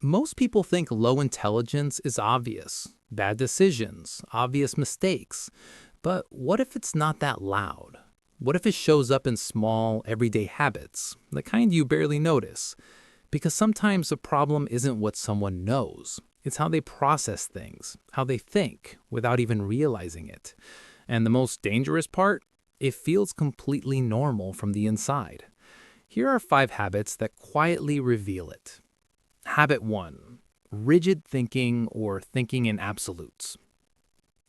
Most people think low intelligence is obvious, bad decisions, obvious mistakes. But what if it's not that loud? What if it shows up in small, everyday habits, the kind you barely notice? Because sometimes the problem isn't what someone knows, it's how they process things, how they think, without even realizing it. And the most dangerous part? It feels completely normal from the inside. Here are 5 habits that quietly reveal it. Habit 1: rigid thinking or thinking in absolutes.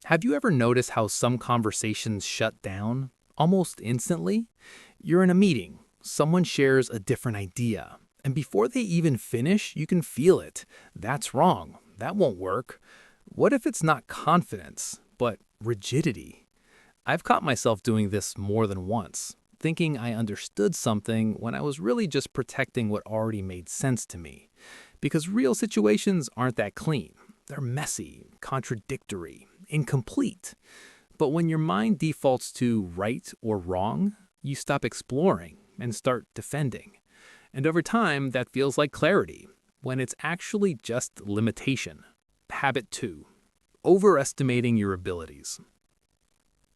Have you ever noticed how some conversations shut down almost instantly? You're in a meeting, someone shares a different idea, and before they even finish, you can feel it. That's wrong. That won't work. What if it's not confidence, but rigidity? I've caught myself doing this more than once, thinking I understood something when I was really just protecting what already made sense to me. Because real situations aren't that clean. They're messy, contradictory, incomplete. But when your mind defaults to right or wrong, you stop exploring and start defending. And over time, that feels like clarity, when it's actually just limitation. Habit 2: overestimating your abilities.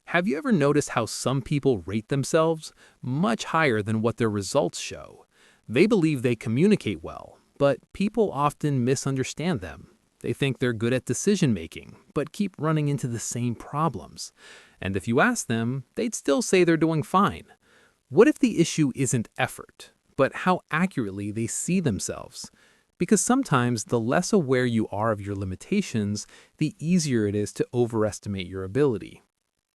Have you ever noticed how some people rate themselves much higher than what their results show? They believe they communicate well, but people often misunderstand them. They think they're good at decision making, but keep running into the same problems. And if you ask them, they'd still say they're doing fine. What if the issue isn't effort, but how accurately they see themselves? Because sometimes the less aware you are of your limitations, the easier it is to overestimate your ability.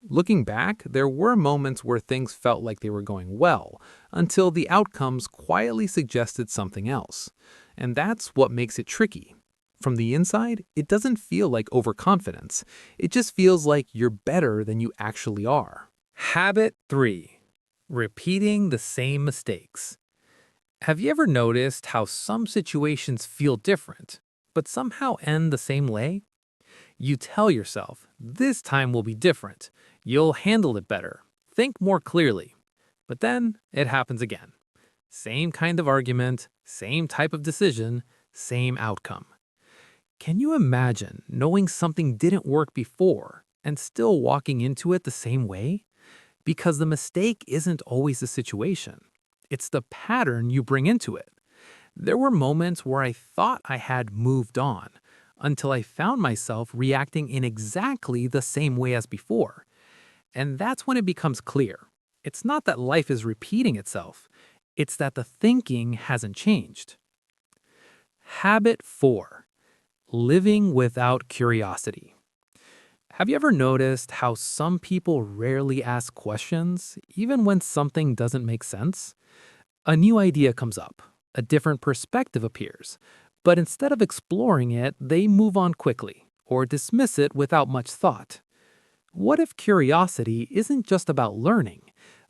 Looking back, there were moments where things felt like they were going well, until the outcomes quietly suggested something else. And that's what makes it tricky. From the inside, it doesn't feel like overconfidence. It just feels like you're better than you actually are. Habit 3: repeating the same mistakes. Have you ever noticed how some situations feel different, but somehow end the same way? You tell yourself, this time will be different. You'll handle it better. Think more clearly. But then it happens again. Same kind of argument, same type of decision, same outcome. Can you imagine knowing something didn't work before and still walking into it the same way? Because the mistake isn't always the situation. It's the pattern you bring into it. There were moments where I thought I had moved on until I found myself reacting in exactly the same way as before. And that's when it becomes clear. It's not that life is repeating itself, it's that the thinking hasn't changed. Habit 4: living without curiosity. Have you ever noticed how some people rarely ask questions, even when something doesn't make sense? A new idea comes up, a different perspective appears, but instead of exploring it, they move on quickly or dismiss it without much thought. What if curiosity isn't just about learning,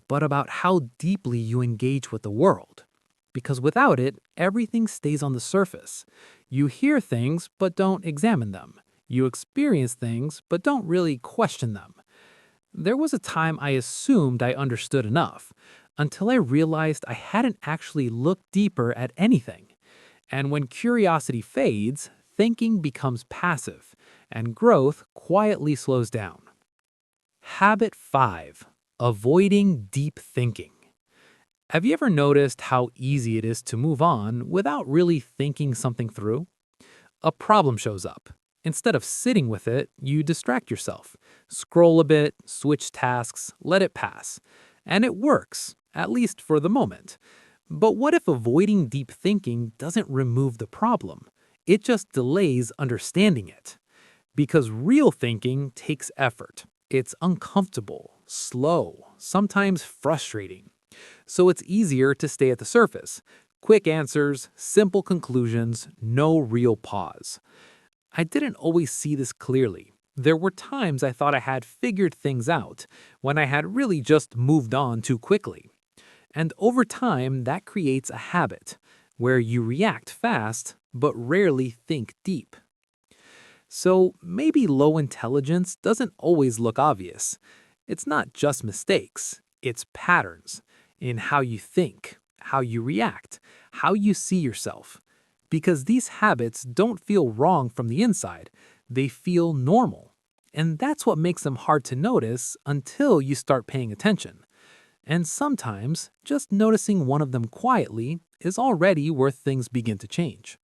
but about how deeply you engage with the world? Because without it, everything stays on the surface. You hear things, but don't examine them. You experience things, but don't really question them. There was a time I assumed I understood enough, until I realized I hadn't actually looked deeper at anything. And when curiosity fades, thinking becomes passive, and growth quietly slows down. Habit 5: avoiding deep thinking. Have you ever noticed how easy it is to move on without really thinking something through? A problem shows up. Instead of sitting with it, you distract yourself. Scroll a bit, switch tasks, let it pass. And it works, at least for the moment. But what if avoiding deep thinking doesn't remove the problem? It just delays understanding it. Because real thinking takes effort. It's uncomfortable, slow, sometimes frustrating. So it's easier to stay at the surface. Quick answers, simple conclusions, no real pause. I didn't always see this clearly. There were times I thought I had figured things out, when I had really just moved on too quickly. And over time, that creates a habit, where you react fast, but rarely think deep. So maybe low intelligence doesn't always look obvious. It's not just mistakes, it's patterns in how you think, how you react, how you see yourself. Because these habits don't feel wrong from the inside, they feel normal. And that's what makes them hard to notice until you start paying attention. And sometimes, just noticing one of them quietly is already where things begin to change.